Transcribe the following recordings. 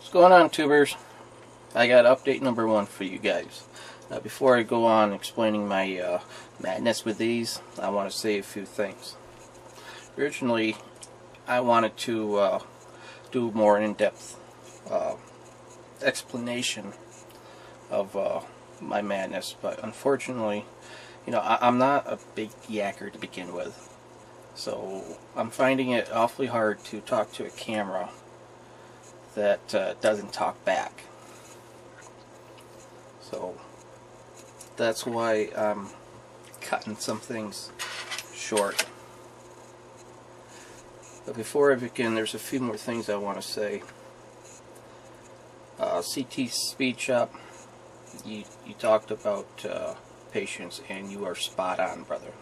What's going on, tubers? I got update number 1 for you guys. Before I go on explaining my madness with these, I want to say a few things. Originally, I wanted to do more in-depth explanation of my madness, but unfortunately, I'm not a big yacker to begin with, so I'm finding it awfully hard to talk to a camera that doesn't talk back. So that's why I'm cutting some things short. But before I begin, there's a few more things I want to say. CT Speed Shop, you talked about patience, and you are spot on, brother.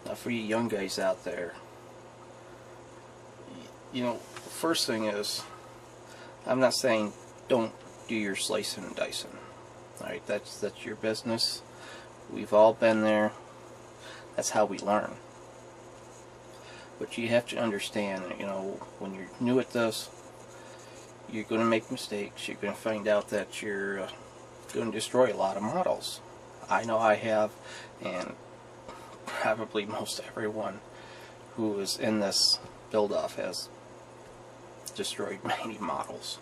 Now, for you young guys out there, the first thing is, I'm not saying don't do your slicing and dicing. Alright, that's your business. We've all been there. That's how we learn. But you have to understand, when you're new at this, you're going to make mistakes. You're going to find out that you're going to destroy a lot of models. I know I have, and probably most everyone who is in this build-off has destroyed many models.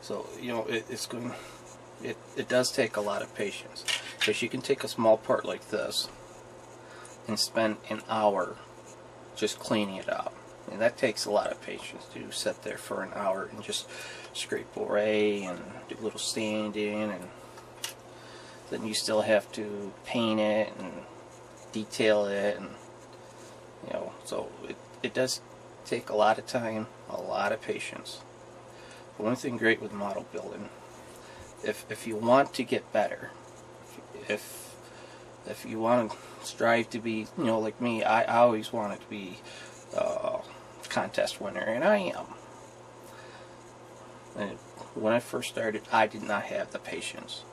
So, it does take a lot of patience, because you can take a small part like this and spend an hour just cleaning it out, and that takes a lot of patience to sit there for an hour and just scrape away and do a little sanding, and then you still have to paint it and detail it, and so it does take a lot of time, a lot of patience. But one thing great with model building, if you want to get better, if you want to strive to be, like me, I always wanted to be a contest winner, and I am. And when I first started, I did not have the patience.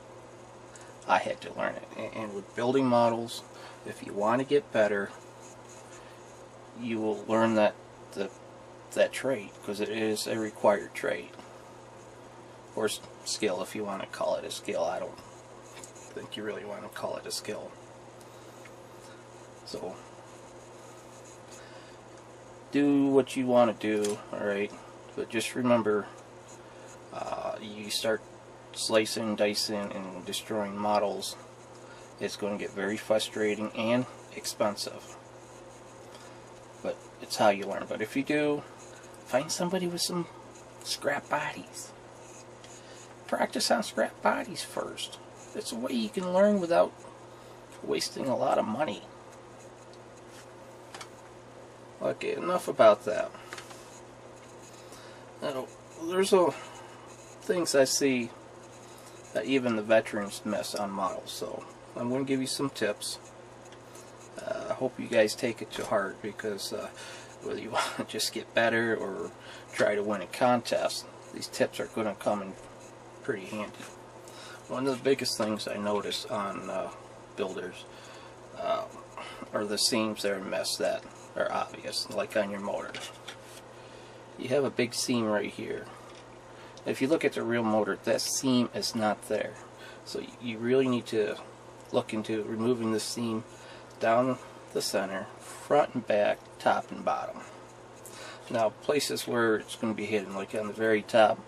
I had to learn it. And with building models, if you want to get better, you will learn that trait, because it is a required trait, or skill, if you want to call it a skill. I don't think you really want to call it a skill. So do what you want to do, alright, but just remember, you start slicing, dicing, and destroying models, it's going to get very frustrating and expensive. But it's how you learn. But if you do, find somebody with some scrap bodies. Practice on scrap bodies first. It's a way you can learn without wasting a lot of money. Okay, enough about that. Now, there's things I see that even the veterans miss on models, so I'm going to give you some tips. I hope you guys take it to heart, because whether you want to just get better or try to win a contest, these tips are going to come in pretty handy. One of the biggest things I notice on builders are the seams that are missed that are obvious, like on your motor. You have a big seam right here. If you look at the real motor, that seam is not there. So you really need to look into removing the seam down the center, front and back, top and bottom. Now, places where it's going to be hidden, like on the very top,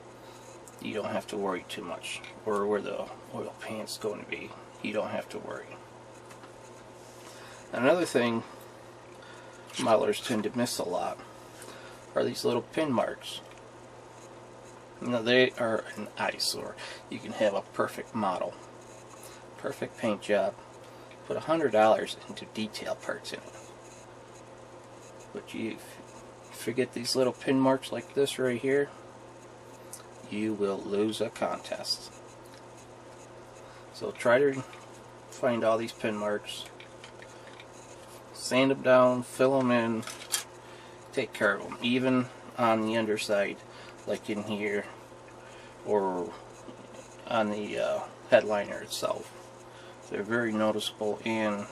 you don't have to worry too much. Or where the oil pan's going to be, you don't have to worry. Another thing modelers tend to miss a lot are these little pin marks. They are an eyesore. You can have a perfect model, perfect paint job, put $100 into detail parts in it, but you forget these little pin marks like this right here, you will lose a contest. So try to find all these pin marks, sand them down, fill them in, take care of them, even on the underside, like in here, or on the headliner itself. They're very noticeable, and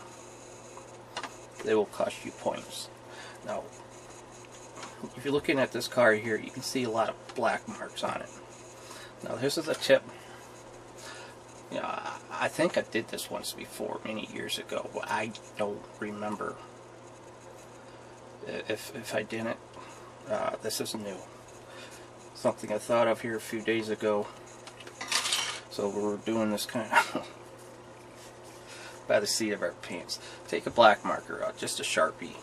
they will cost you points. Now, if you're looking at this car here, you can see a lot of black marks on it. Now this is a tip. You know, I think I did this once before, many years ago, but I don't remember if I didn't. This is new. Something I thought of here a few days ago. So we're doing this kind of by the seat of our pants. Take a black marker out, just a Sharpie.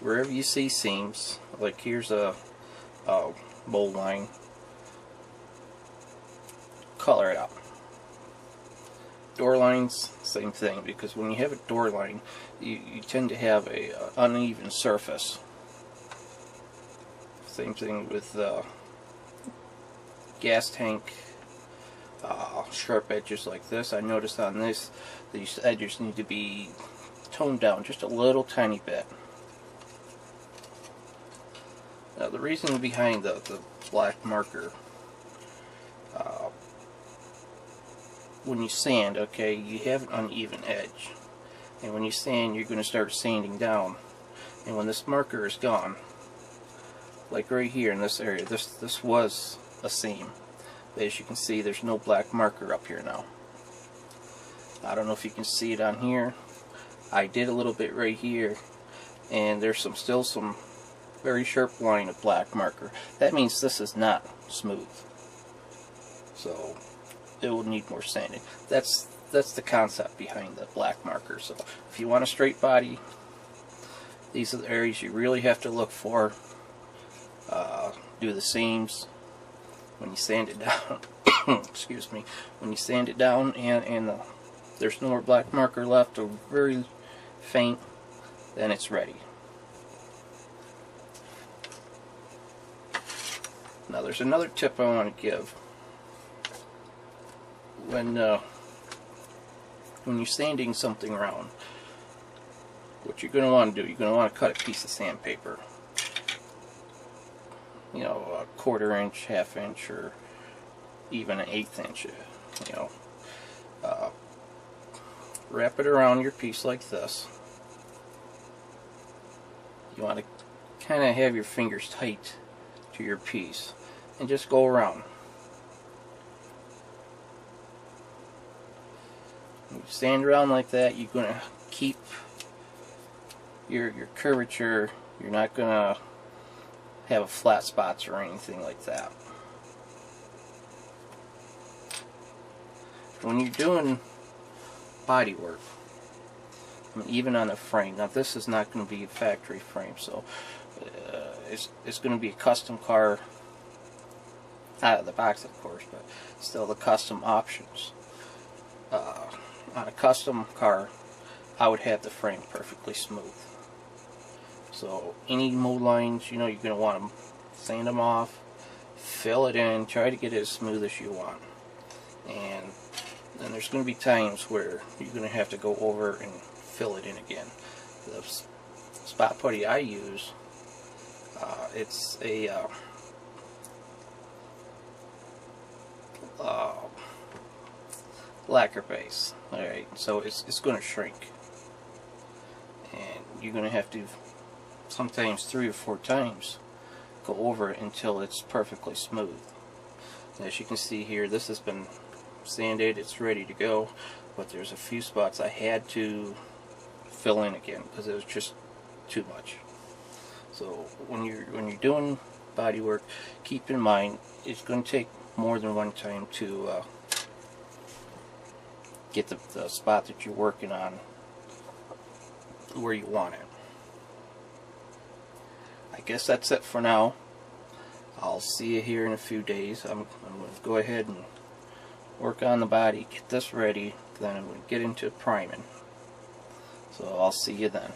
Wherever you see seams, like here's a mold line, color it out. Door lines, same thing, because when you have a door line, you tend to have a uneven surface. Same thing with gas tank, sharp edges like this. I noticed on this, these edges need to be toned down just a little tiny bit. Now the reason behind the black marker, when you sand, okay, you have an uneven edge, and when you sand, you're going to start sanding down, and when this marker is gone, like right here in this area, this was a seam, but as you can see, there's no black marker up here now. I don't know if you can see it on here. I did a little bit right here, and there's still some very sharp line of black marker. That means this is not smooth, so it will need more sanding. That's the concept behind the black marker. So if you want a straight body, these are the areas you really have to look for. Do the seams when you sand it down. Excuse me. When you sand it down and there's no more black marker left, or very faint, then it's ready. Now there's another tip I want to give. When you're sanding something around, what you're going to want to do, you're going to want to cut a piece of sandpaper. You know, a 1/4 inch, 1/2 inch, or even an 1/8 inch. You know, wrap it around your piece like this. You want to kind of have your fingers tight to your piece, and just go around. When you sand around like that, you're going to keep your curvature. You're not going to have flat spots or anything like that. When you're doing body work, even on the frame, now this is not going to be a factory frame, so it's going to be a custom car out of the box, of course, but still the custom options. On a custom car, I would have the frame perfectly smooth. So any mold lines, you know, you're going to want to sand them off, fill it in, try to get it as smooth as you want. And then there's going to be times where you're going to have to go over and fill it in again. The spot putty I use, it's a lacquer base. Alright, so it's going to shrink. And you're going to have to sometimes 3 or 4 times go over it until it's perfectly smooth. As you can see here, this has been sanded, it's ready to go, but there's a few spots I had to fill in again because it was just too much. So when you're doing body work, keep in mind it's going to take more than one time to get the spot that you're working on where you want it. I guess that's it for now. I'll see you here in a few days. I'm going to go ahead and work on the body, get this ready, then I'm going to get into priming. So I'll see you then.